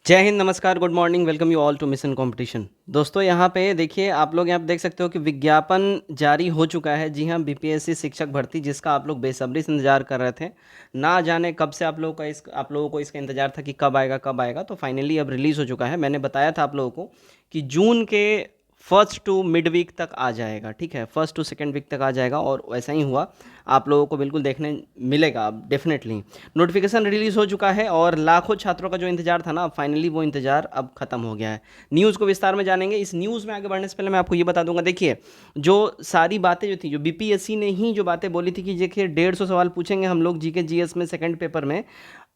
जय हिंद, नमस्कार, good morning, welcome you all to mission competition. दोस्तों यहाँ पे देखिए, आप लोग यहाँ पे देख सकते हो कि विज्ञापन जारी हो चुका है। जी हाँ, बीपीएससी शिक्षक भर्ती, जिसका आप लोग बेसब्री से इंतजार कर रहे थे। ना जाने कब से आप लोगों को इसका इंतजार था कि कब आएगा। तो फाइनली अब रिलीज़ हो चुका है। मैंने बताया था आप लोगों को कि जून के फर्स्ट टू मिड वीक तक आ जाएगा। ठीक है, फर्स्ट टू सेकेंड वीक तक आ जाएगा और वैसा ही हुआ। आप लोगों को बिल्कुल देखने मिलेगा अब डेफिनेटली। नोटिफिकेशन रिलीज़ हो चुका है और लाखों छात्रों का जो इंतजार था ना, फाइनली वो इंतजार अब खत्म हो गया है। न्यूज़ को विस्तार में जानेंगे। इस न्यूज़ में आगे बढ़ने से पहले मैं आपको ये बता दूंगा, देखिए जो सारी बातें जो थी, जो बीपीएससी ने ही जो बातें बोली थी कि देखिए 150 सवाल पूछेंगे हम लोग जीके जीएस में सेकंड पेपर में,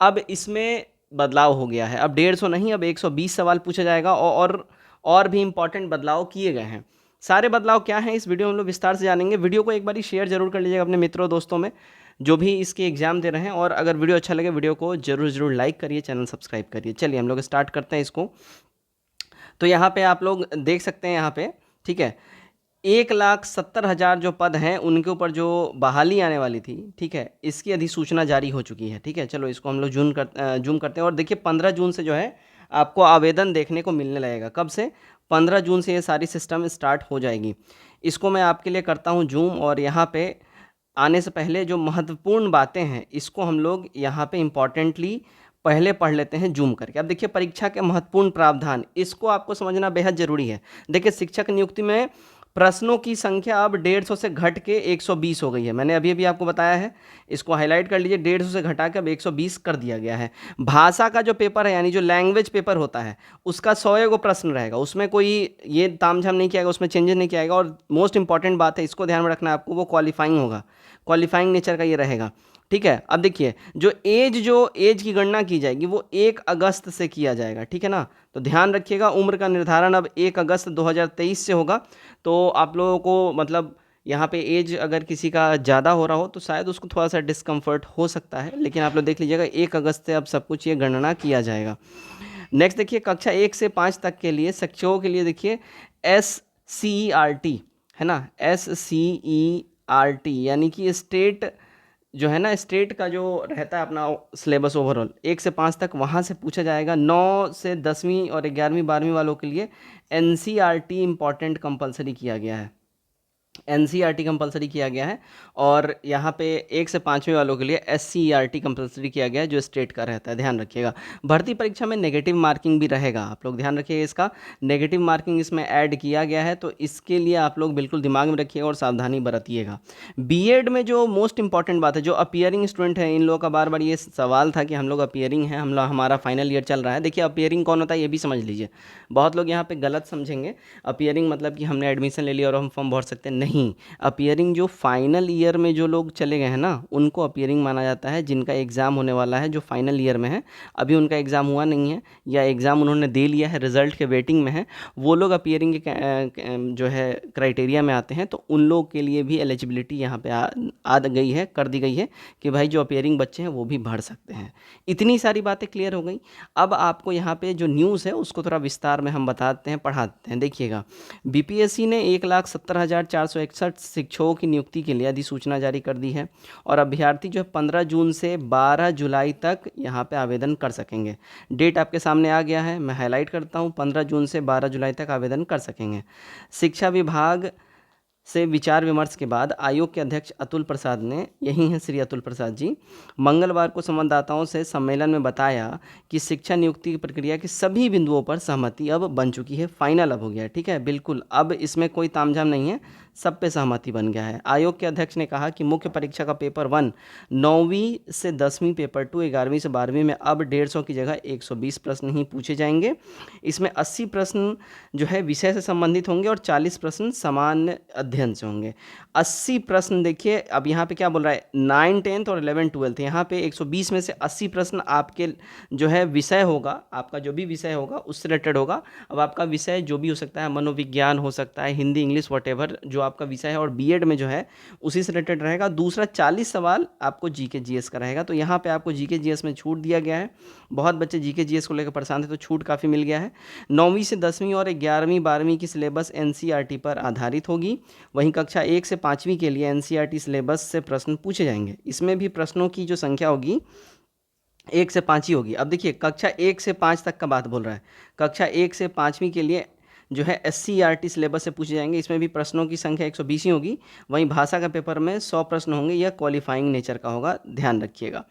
अब इसमें बदलाव हो गया है। अब 150 नहीं, अब 120 सवाल पूछा जाएगा और भी इंपॉर्टेंट बदलाव किए गए हैं। सारे बदलाव क्या हैं इस वीडियो में हम लोग विस्तार से जानेंगे। वीडियो को एक बार शेयर जरूर कर लीजिएगा अपने मित्रों दोस्तों में जो भी इसके एग्जाम दे रहे हैं, और अगर वीडियो अच्छा लगे वीडियो को जरूर लाइक करिए, चैनल सब्सक्राइब करिए। चलिए हम लोग स्टार्ट करते हैं इसको। तो यहाँ पे आप लोग देख सकते हैं यहाँ पे, ठीक है, 1,70,000 जो पद हैं उनके ऊपर जो बहाली आने वाली थी, ठीक है, इसकी अधिसूचना जारी हो चुकी है। ठीक है, चलो इसको हम लोग जूम करते हैं और देखिए 15 जून से जो है आपको आवेदन देखने को मिलने लगेगा। कब से? 15 जून से ये सारी सिस्टम स्टार्ट हो जाएगी। इसको मैं आपके लिए करता हूँ जूम, और यहाँ पे आने से पहले जो महत्वपूर्ण बातें हैं इसको हम लोग यहाँ पे इम्पॉर्टेंटली पहले पढ़ लेते हैं जूम करके। अब देखिए परीक्षा के महत्वपूर्ण प्रावधान, इसको आपको समझना बेहद जरूरी है। देखिए शिक्षक नियुक्ति में प्रश्नों की संख्या अब 150 से घट के 120 हो गई है। मैंने अभी अभी आपको बताया है, इसको हाईलाइट कर लीजिए। 150 से घटा के अब 120 कर दिया गया है। भाषा का जो पेपर है, यानी जो लैंग्वेज पेपर होता है, उसका 100 गो प्रश्न रहेगा। उसमें कोई ये तामझाम नहीं किया गया, उसमें चेंजेस नहीं किया गया। और मोस्ट इंपॉर्टेंट बात है, इसको ध्यान में रखना है आपको, वो क्वालिफाइंग होगा, क्वालिफाइंग नेचर का ये रहेगा। ठीक है, अब देखिए जो एज की गणना की जाएगी वो 1 अगस्त से किया जाएगा। ठीक है ना, तो ध्यान रखिएगा, उम्र का निर्धारण अब 1 अगस्त 2023 से होगा। तो आप लोगों को मतलब यहाँ पे एज अगर किसी का ज़्यादा हो रहा हो तो शायद उसको थोड़ा सा डिस्कम्फर्ट हो सकता है, लेकिन आप लोग देख लीजिएगा 1 अगस्त से अब सब कुछ ये गणना किया जाएगा। नेक्स्ट देखिए, कक्षा 1 से 5 तक के लिए शिक्षकों के लिए देखिए SCERT है ना, SCERT यानी कि स्टेट जो है ना, स्टेट का जो रहता है अपना सिलेबस ओवरऑल 1 से 5 तक, वहाँ से पूछा जाएगा। 9 से 10वीं और 11वीं 12वीं वालों के लिए NCERT इंपॉर्टेंट कंपलसरी किया गया है, NCERT कंपलसरी किया गया है। और यहाँ पे 1 से 5वीं वालों के लिए SCERT कंपलसरी किया गया है, जो स्टेट का रहता है। ध्यान रखिएगा, भर्ती परीक्षा में नेगेटिव मार्किंग भी रहेगा, आप लोग ध्यान रखिएगा। इसका नेगेटिव मार्किंग इसमें ऐड किया गया है, तो इसके लिए आप लोग बिल्कुल दिमाग में रखिएगा और सावधानी बरतिएगा। बीएड में जो मोस्ट इंपॉर्टेंट बात है, जो अपीयरिंग स्टूडेंट है, इन लोगों का बार बार ये सवाल था कि हम लोग अपीयरिंग हैं, हम लोग हमारा फाइनल ईयर चल रहा है। देखिए अपीयरिंग कौन होता है ये भी समझ लीजिए। बहुत लोग यहाँ पे गलत समझेंगे, अपीयरिंग मतलब कि हमने एडमिशन ले लिया और हम फॉर्म भर सकते हैं, नहीं। अपीयरिंग जो फाइनल ईयर में जो लोग चले गए हैं ना, उनको अपीयरिंग माना जाता है। जिनका एग्ज़ाम होने वाला है, जो फाइनल ईयर में है, अभी उनका एग्ज़ाम हुआ नहीं है या एग्ज़ाम उन्होंने दे लिया है, रिजल्ट के वेटिंग में है, वो लोग अपीयरिंग के जो है क्राइटेरिया में आते हैं। तो उन लोग के लिए भी एलिजिबिलिटी यहाँ पे आ गई है, कर दी गई है कि भाई जो अपीयरिंग बच्चे हैं वो भी भर सकते हैं। इतनी सारी बातें क्लियर हो गई। अब आपको यहाँ पे जो न्यूज़ है उसको थोड़ा विस्तार में हम बताते हैं, पढ़ाते हैं। देखिएगा, बीपीएससी ने 1,70,461 शिक्षकों की नियुक्ति के लिए अधिसूचना जारी कर दी है, और अभ्यर्थी जो है 15 जून से 12 जुलाई तक यहाँ पे आवेदन कर सकेंगे। डेट आपके सामने आ गया है, मैं हाईलाइट करता हूँ, 15 जून से 12 जुलाई तक आवेदन कर सकेंगे। शिक्षा विभाग से विचार विमर्श के बाद आयोग के अध्यक्ष अतुल प्रसाद ने, यही हैं श्री अतुल प्रसाद जी, मंगलवार को संवाददाताओं से सम्मेलन में बताया कि शिक्षा नियुक्ति की प्रक्रिया के सभी बिंदुओं पर सहमति अब बन चुकी है, फाइनल अब हो गया है। ठीक है, बिल्कुल अब इसमें कोई तामझाम नहीं है, सब पे सहमति बन गया है। आयोग के अध्यक्ष ने कहा कि मुख्य परीक्षा का पेपर 1 9वीं से 10वीं, पेपर 2 11वीं से 12वीं में अब 150 की जगह 120 प्रश्न ही पूछे जाएंगे। इसमें 80 प्रश्न जो है विषय से संबंधित होंगे और 40 प्रश्न सामान्य अध्ययन से होंगे। 80 प्रश्न देखिए, अब यहाँ पे क्या बोल रहा है, 9 10th और 11 12th, यहाँ पे 120 में से 80 प्रश्न आपके जो है विषय होगा, आपका जो भी विषय होगा उससे रिलेटेड होगा। अब आपका विषय जो भी हो सकता है, मनोविज्ञान हो सकता है, हिंदी इंग्लिश वटेवर जो आपका विषय है, और बीएड में जो है उसी से रिलेटेड रहेगा। दूसरा 40 सवाल आपको जीके जीएस का रहेगा। तो यहाँ पे आपको जीके जीएस में छूट दिया गया है। बहुत बच्चे जीके जीएस को लेकर परेशान थे, तो छूट काफ़ी मिल गया है। 9वीं से 10वीं और 11वीं 12वीं की सिलेबस एनसीईआरटी पर आधारित होगी। वहीं कक्षा 1 से 5वीं के लिए एनसीईआरटी सिलेबस से प्रश्न पूछे जाएंगे। इसमें भी प्रश्नों की जो संख्या होगी 1 से 5 ही होगी। अब देखिए कक्षा 1 से 5 तक का बात बोल रहा है। कक्षा 1 से 5वीं के लिए जो है एससीईआरटी सिलेबस से पूछे जाएंगे। इसमें भी प्रश्नों की संख्या 120 ही होगी। वहीं भाषा का पेपर में 100 प्रश्न होंगे, यह क्वालिफाइंग नेचर का होगा, ध्यान रखिएगा।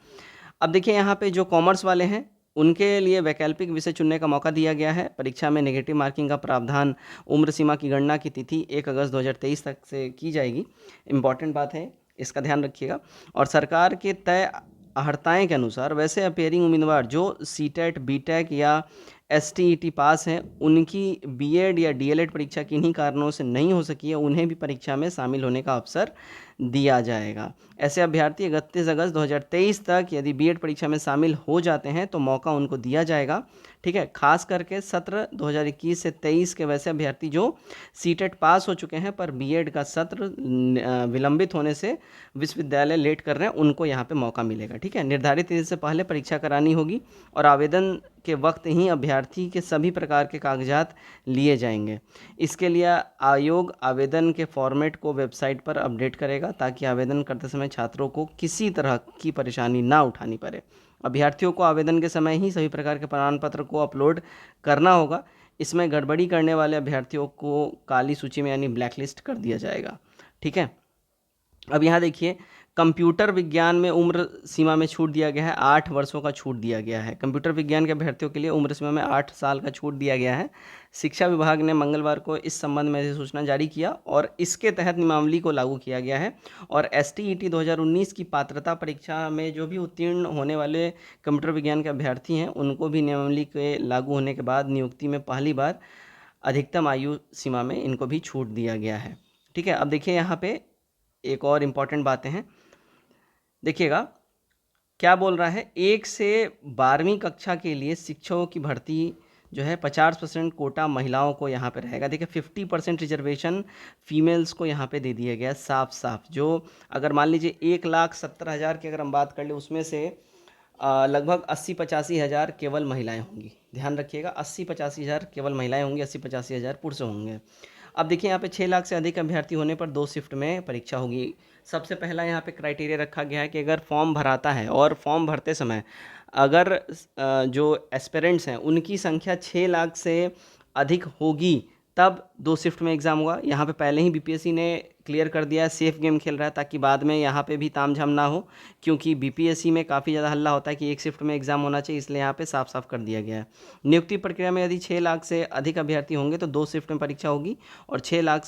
अब देखिए यहाँ पे जो कॉमर्स वाले हैं उनके लिए वैकल्पिक विषय चुनने का मौका दिया गया है। परीक्षा में नेगेटिव मार्किंग का प्रावधान, उम्र सीमा की गणना की तिथि 1 अगस्त 2023 तक से की जाएगी। इम्पॉर्टेंट बात है, इसका ध्यान रखिएगा। और सरकार के तय अहर्ताएँ के अनुसार वैसे अपेयरिंग उम्मीदवार जो सीटेट, बीटेक या एसटीईटी पास हैं, उनकी बीएड या डीएलएड परीक्षा किन्हीं कारणों से नहीं हो सकी है, उन्हें भी परीक्षा में शामिल होने का अवसर दिया जाएगा। ऐसे अभ्यर्थी 31 अगस्त 2023 तक यदि बीएड परीक्षा में शामिल हो जाते हैं तो मौका उनको दिया जाएगा। ठीक है, खास करके सत्र 2021 से 23 के वैसे अभ्यर्थी जो सीटेट पास हो चुके हैं पर बीएड का सत्र विलंबित होने से विश्वविद्यालय लेट कर रहे हैं, उनको यहाँ पे मौका मिलेगा। ठीक है, निर्धारित तिथि से पहले परीक्षा करानी होगी और आवेदन के वक्त ही अभ्यर्थी के सभी प्रकार के कागजात लिए जाएंगे। इसके लिए आयोग आवेदन के फॉर्मेट को वेबसाइट पर अपडेट करेगा ताकि आवेदन करते समय छात्रों को किसी तरह की परेशानी ना उठानी पड़े। अभ्यर्थियों को आवेदन के समय ही सभी प्रकार के प्रमाण पत्र को अपलोड करना होगा। इसमें गड़बड़ी करने वाले अभ्यर्थियों को काली सूची में यानी ब्लैक लिस्ट कर दिया जाएगा। ठीक है, अब यहाँ देखिए कंप्यूटर विज्ञान में उम्र सीमा में छूट दिया गया है, 8 वर्षों का छूट दिया गया है। कंप्यूटर विज्ञान के अभ्यर्थियों के लिए उम्र सीमा में 8 साल का छूट दिया गया है। शिक्षा विभाग ने मंगलवार को इस संबंध में अधिसूचना जारी किया और इसके तहत नियमावली को लागू किया गया है। और एसटीईटी 2019 की पात्रता परीक्षा में जो भी उत्तीर्ण होने वाले कंप्यूटर विज्ञान के अभ्यर्थी हैं उनको भी नियमावली के लागू होने के बाद नियुक्ति में पहली बार अधिकतम आयु सीमा में इनको भी छूट दिया गया है। ठीक है, अब देखिए यहाँ पे एक और इम्पॉर्टेंट बातें हैं, देखिएगा क्या बोल रहा है। 1 से 12वीं कक्षा के लिए शिक्षकों की भर्ती जो है 50% कोटा महिलाओं को यहाँ पे रहेगा। देखिए 50% रिजर्वेशन फीमेल्स को यहाँ पे दे दिया गया साफ साफ। जो अगर मान लीजिए 1,70,000 की अगर हम बात कर ले उसमें से लगभग 80-85 हज़ार केवल महिलाएं होंगी। ध्यान रखिएगा 80-85 हज़ार केवल महिलाएं होंगी, 80-85 हज़ार पुरुष होंगे। अब देखिए यहाँ पे 6 लाख से अधिक अभ्यर्थी होने पर 2 शिफ्ट में परीक्षा होगी। सबसे पहला यहाँ पे क्राइटेरिया रखा गया है कि अगर फॉर्म भराता है और फॉर्म भरते समय अगर जो एस्पिरेंट्स हैं उनकी संख्या 6 लाख से अधिक होगी तब 2 शिफ्ट में एग्ज़ाम होगा। यहाँ पे पहले ही बीपीएससी ने क्लियर कर दिया है, सेफ गेम खेल रहा है ताकि बाद में यहाँ पे भी तामझाम ना हो, क्योंकि बीपीएससी में काफ़ी ज़्यादा हल्ला होता है कि 1 शिफ्ट में एग्ज़ाम होना चाहिए, इसलिए यहाँ पे साफ साफ कर दिया गया है। नियुक्ति प्रक्रिया में यदि 6 लाख से अधिक अभ्यर्थी होंगे तो 2 शिफ्ट में परीक्षा होगी और 6 लाख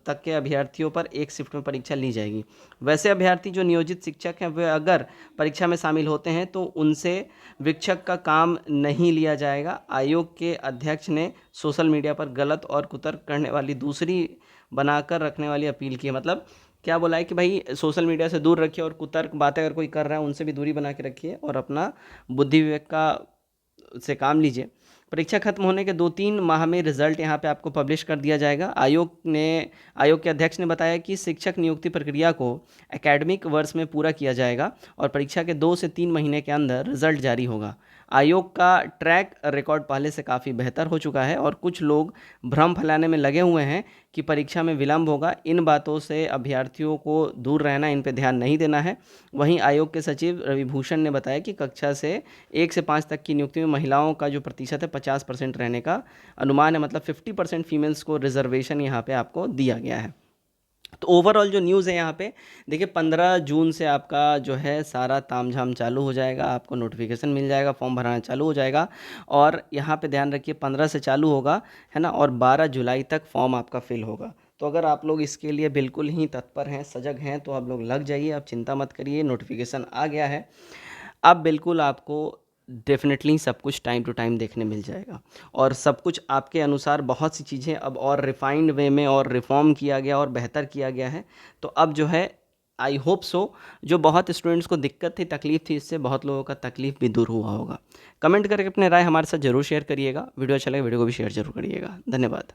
तक के अभ्यर्थियों पर 1 शिफ्ट में परीक्षा ली जाएगी। वैसे अभ्यर्थी जो नियोजित शिक्षक हैं वे अगर परीक्षा में शामिल होते हैं तो उनसे शिक्षक का काम नहीं लिया जाएगा। आयोग के अध्यक्ष ने सोशल मीडिया पर गलत और कुतर्क करने वाली दूसरी बनाकर रखने वाली अपील की है। मतलब क्या बोला है कि भाई सोशल मीडिया से दूर रखिए और कुतर्क बातें अगर कोई कर रहा है उनसे भी दूरी बना के रखिए और अपना बुद्धि विवेक का से काम लीजिए। परीक्षा खत्म होने के 2-3 माह में रिजल्ट यहाँ पे आपको पब्लिश कर दिया जाएगा। आयोग के अध्यक्ष ने बताया कि शिक्षक नियुक्ति प्रक्रिया को एकेडमिक वर्ष में पूरा किया जाएगा और परीक्षा के 2 से 3 महीने के अंदर रिजल्ट जारी होगा। आयोग का ट्रैक रिकॉर्ड पहले से काफ़ी बेहतर हो चुका है और कुछ लोग भ्रम फैलाने में लगे हुए हैं कि परीक्षा में विलंब होगा। इन बातों से अभ्यर्थियों को दूर रहना, इन पे ध्यान नहीं देना है। वहीं आयोग के सचिव रविभूषण ने बताया कि कक्षा से 1 से 5 तक की नियुक्ति में महिलाओं का जो प्रतिशत है 50% रहने का अनुमान है, मतलब 50% फीमेल्स को रिजर्वेशन यहाँ पे आपको दिया गया है। तो ओवरऑल जो न्यूज़ है यहाँ पे देखिए 15 जून से आपका जो है सारा तामझाम चालू हो जाएगा, आपको नोटिफिकेशन मिल जाएगा, फॉर्म भराना चालू हो जाएगा। और यहाँ पे ध्यान रखिए 15 से चालू होगा है ना, और 12 जुलाई तक फॉर्म आपका फिल होगा। तो अगर आप लोग इसके लिए बिल्कुल ही तत्पर हैं, सजग हैं, तो आप लोग लग जाइए, आप चिंता मत करिए, नोटिफिकेशन आ गया है। अब बिल्कुल आपको डेफिनेटली सब कुछ टाइम टू टाइम देखने मिल जाएगा और सब कुछ आपके अनुसार बहुत सी चीज़ें अब और रिफाइंड वे में और रिफॉर्म किया गया और बेहतर किया गया है। तो अब जो है आई होप सो जो बहुत स्टूडेंट्स को दिक्कत थी, तकलीफ थी, इससे बहुत लोगों का तकलीफ भी दूर हुआ होगा। कमेंट करके अपने राय हमारे साथ ज़रूर शेयर करिएगा। वीडियो अच्छा लगे वीडियो को भी शेयर जरूर करिएगा। धन्यवाद।